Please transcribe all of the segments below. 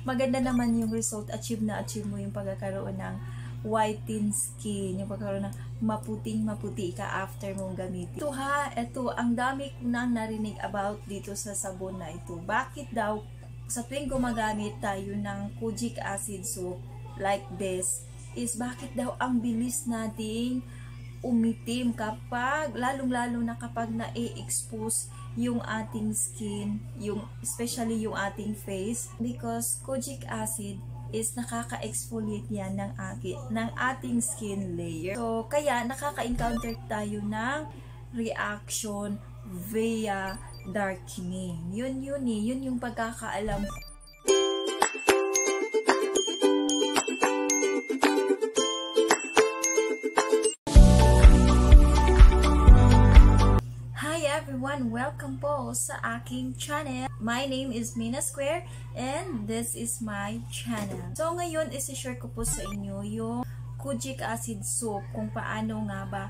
maganda naman yung result. Achieve mo yung pagkakaroon ng whiten skin, yung pagkakaroon ng maputing-maputi ka after mong gamitin. Ito, ang dami ko nang narinig about dito sa sabon na ito. Bakit daw sa tuwing gumagamit tayo ng kojic acid soap like this, is bakit daw ang bilis nating umitim kapag, lalong-lalo na kapag na-expose yung ating skin, especially yung ating face, because kojic acid is nakaka-exfoliate yan ng ating skin layer. So, kaya nakaka-encounter tayo ng reaction via darkening. Yun yung pagkakaalam ko. Everyone, welcome po sa aking channel. My name is Mina Square and this is my channel. So ngayon, isi-share ko po sa inyo yung kojic acid soap, kung paano nga ba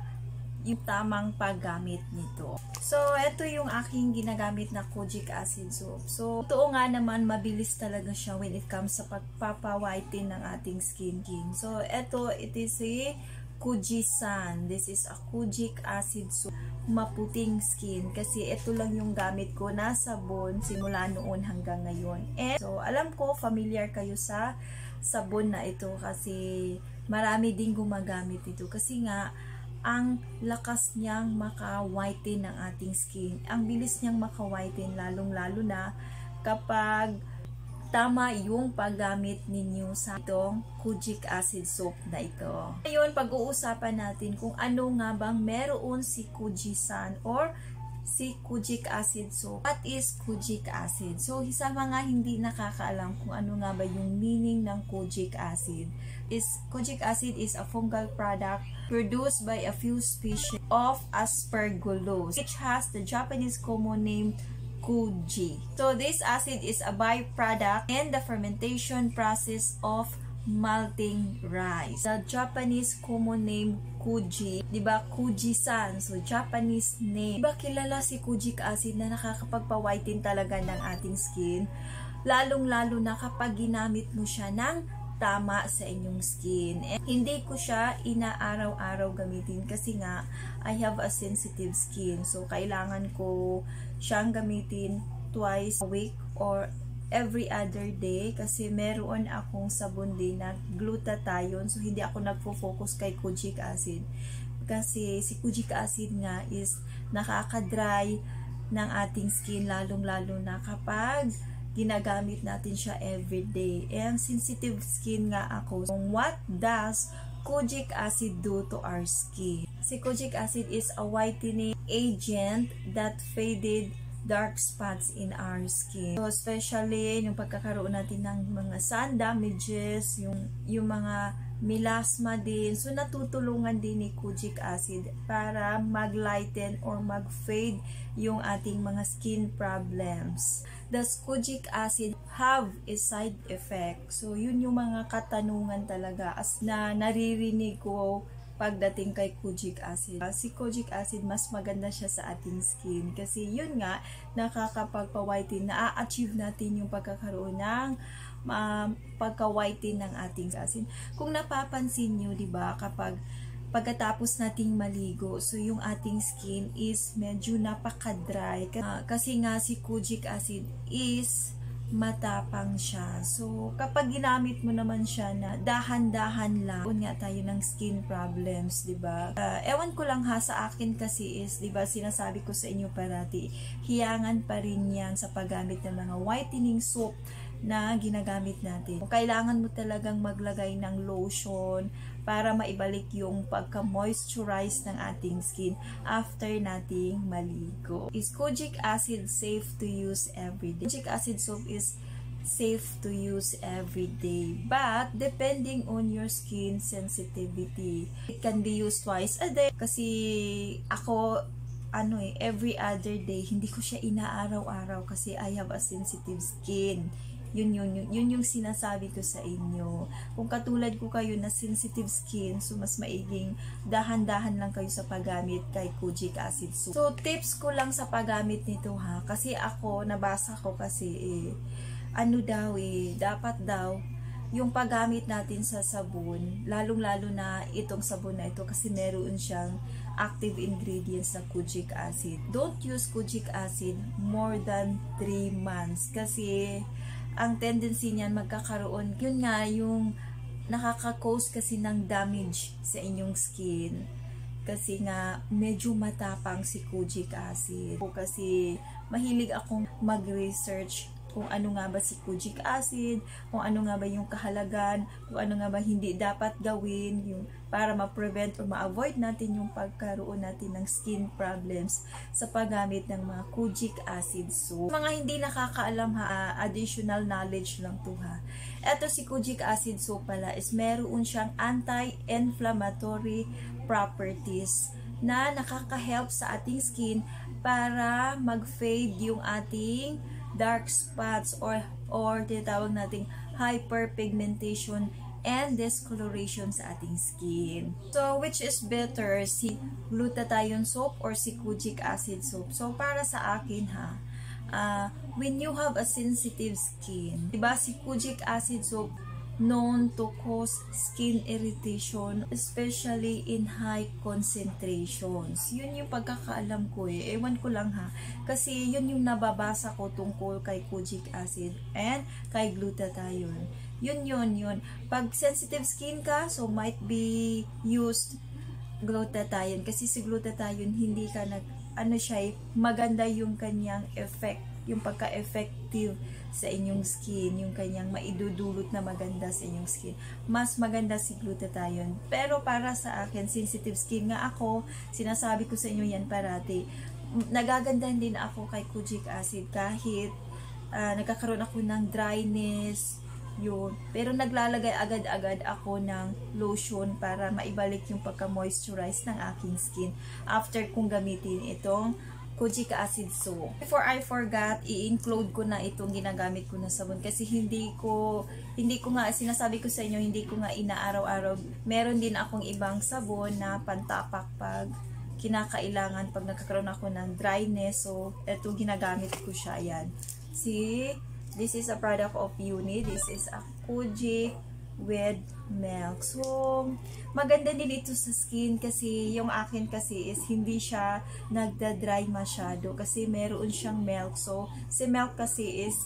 yung tamang paggamit nito. So ito yung aking ginagamit na kojic acid soap. So ito nga naman, mabilis talaga siya when it comes sa pagpapa-whiten ng ating skin. So ito, it is a Kujisan. This is a kojic acid soap, maputing skin, kasi ito lang yung gamit ko na sabon simula noon hanggang ngayon. And so alam ko familiar kayo sa sabon na ito kasi marami ding gumagamit ito, kasi nga ang lakas niyang maka-whiten ng ating skin. Ang bilis niyang maka-whiten, lalong-lalo na kapag tama yung paggamit ninyo sa itong kojic acid soap na ito. Ngayon, pag-uusapan natin kung ano nga bang meron si Kujisan or si kojic acid soap. What is kojic acid? So, sa mga hindi nakakaalam kung ano nga ba yung meaning ng kojic acid, kojic acid is a fungal product produced by a few species of Aspergillus, which has the Japanese common name Kuji. So this acid is a byproduct in the fermentation process of malting rice. The Japanese common name Kuji, diba? Kujisan. So Japanese name. Diba kilala si kojic acid na nakakapagpa-whiten talaga ng ating skin? Lalong-lalo na kapag ginamit mo siya ng tama sa inyong skin. And hindi ko siya inaaraw-araw gamitin kasi nga I have a sensitive skin. So kailangan ko siyang gamitin twice a week or every other day kasi meron akong sabon din na glutathione. So hindi ako nagfo-focus kay kojic acid kasi si kojic acid nga is nakaka-dry ng ating skin, lalong-lalo na kapag ginagamit natin siya everyday. And sensitive skin nga ako. So, what does kojic acid do to our skin? Si kojic acid is a whitening agent that faded dark spots in our skin. So, especially yung pagkakaroon natin ng mga sun damages, yung mga melasma din. So, natutulungan din ni kojic acid para mag-lighten or mag-fade yung ating mga skin problems. Does kojic acid have a side effect? So, yun yung mga katanungan talaga as na naririnig ko pagdating kay kojic acid. Si kojic acid, mas maganda siya sa ating skin kasi yun nga, nakakapagpa-whiten, na-achieve natin yung pagkakaroon ng pagka-whiten ng ating skin. Kung napapansin nyo, diba, pagkatapos nating maligo, so yung ating skin is medyo napaka-dry. Kasi nga si kojic acid is matapang siya. So, kapag ginamit mo naman siya na dahan-dahan lang, yun nga tayo ng skin problems, diba? Ewan ko lang ha, sa akin kasi is, diba, sinasabi ko sa inyo parati, hiyangan pa rin yan sa paggamit ng mga whitening soap na ginagamit natin. Kailangan mo talagang maglagay ng lotion para maibalik yung pagka-moisturize ng ating skin after nating maligo. Is kojic acid safe to use every day? Kojic acid soap is safe to use every day, but depending on your skin sensitivity, it can be used twice a day. Kasi ako, every other day, hindi ko siya inaaraw-araw kasi I have a sensitive skin. Yun yung sinasabi ko sa inyo. Kung katulad ko kayo na sensitive skin, so mas maiging dahan-dahan lang kayo sa paggamit kay kojic acid soap. So tips ko lang sa paggamit nito ha, kasi ako nabasa ko kasi ano daw dapat daw yung paggamit natin sa sabon, lalong-lalo na itong sabon na ito kasi meron siyang active ingredients na kojic acid. Don't use kojic acid more than 3 months kasi ang tendency niyan magkakaroon, yun nga, yung nakaka-cause kasi ng damage sa inyong skin. Kasi nga, medyo matapang si kojic acid. Kasi mahilig akong mag-research kung ano nga ba si kojic acid, kung ano nga ba yung kahalagan, kung ano nga ba hindi dapat gawin yung para ma-prevent o ma-avoid natin yung pagkaroon natin ng skin problems sa paggamit ng mga kojic acid soap. Mga hindi nakakaalam ha, additional knowledge lang to ha. Ito si kojic acid soap pala is meron siyang anti-inflammatory properties na nakaka-help sa ating skin para mag-fade yung ating dark spots or tinatawag nating hyperpigmentation and discoloration sa ating skin. So, which is better, si glutathione soap or si kojic acid soap? So, para sa akin ha, when you have a sensitive skin, diba si kojic acid soap known to cause skin irritation, especially in high concentrations. Yun yung pagkakaalam ko Ewan ko lang ha. Kasi yun yung nababasa ko tungkol kay kojic acid and kay glutathione. Yun. Pag sensitive skin ka, so might be used glutathione. Kasi si glutathione, hindi ka maganda yung kanyang effect, yung pagka-effective sa inyong skin, yung kanyang maidudulot na maganda sa inyong skin. Mas maganda si glutathione. Pero para sa akin, sensitive skin nga ako, sinasabi ko sa inyo yan parati, nagagandahan din ako kay kojic acid kahit nagkakaroon ako ng dryness, yun. Pero naglalagay agad-agad ako ng lotion para maibalik yung pagka-moisturize ng aking skin after kong gamitin itong kojic acid soap. Before I forgot, i-include ko na itong ginagamit ko na sabon kasi hindi ko nga, sinasabi ko sa inyo, hindi ko nga inaaraw-araw. Meron din akong ibang sabon na pantapak pag kinakailangan, pag nagkakaroon ako ng dryness. So, ito ginagamit ko siya. Ayan. See, this is a product of Uni. This is a kojic with milk. So, maganda din ito sa skin kasi yung akin kasi is hindi siya nagda-dry masyado kasi meron siyang milk. So, si milk kasi is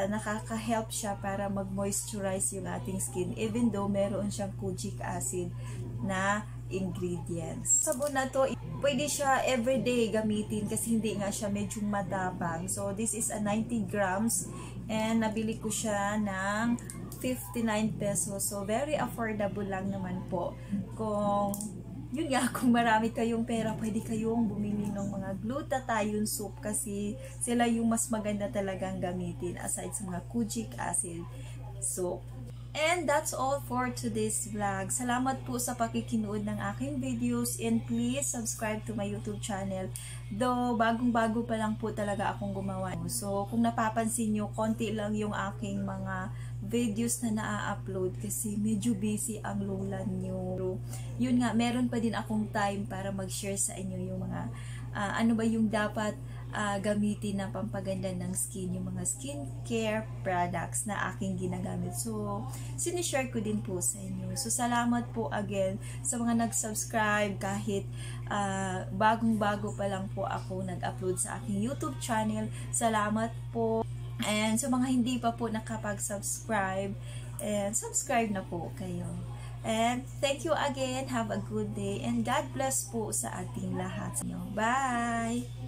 nakaka-help siya para mag-moisturize yung ating skin even though meron siyang kojic acid na ingredients. Sabon na to, pwede siya everyday gamitin kasi hindi nga siya medyo matapang. So, this is a 90 grams and nabili ko siya ng 59 pesos. So, very affordable lang naman po. Yun nga, kung marami kayong pera, pwede kayong bumili ng mga glutathione soap kasi sila yung mas maganda talagang gamitin aside sa mga kojic acid soap. And that's all for today's vlog. Salamat po sa pakikinood ng aking videos and please subscribe to my YouTube channel. Though, bagong-bago pa lang po talaga akong gumawa. So, kung napapansin nyo, konti lang yung aking mga videos na naa-upload kasi medyo busy ang lola nyo. Yun nga, meron pa din akong time para mag-share sa inyo yung mga ano ba yung dapat gamitin na pampaganda ng skin, yung mga skincare products na aking ginagamit. So, sinishare ko din po sa inyo. So, salamat po again sa mga nag-subscribe kahit bagong-bago pa lang po ako nag-upload sa aking YouTube channel. Salamat po. And sa mga hindi pa po nakapag-subscribe, subscribe na po kayo. And thank you again. Have a good day. And God bless po sa ating lahat. Bye!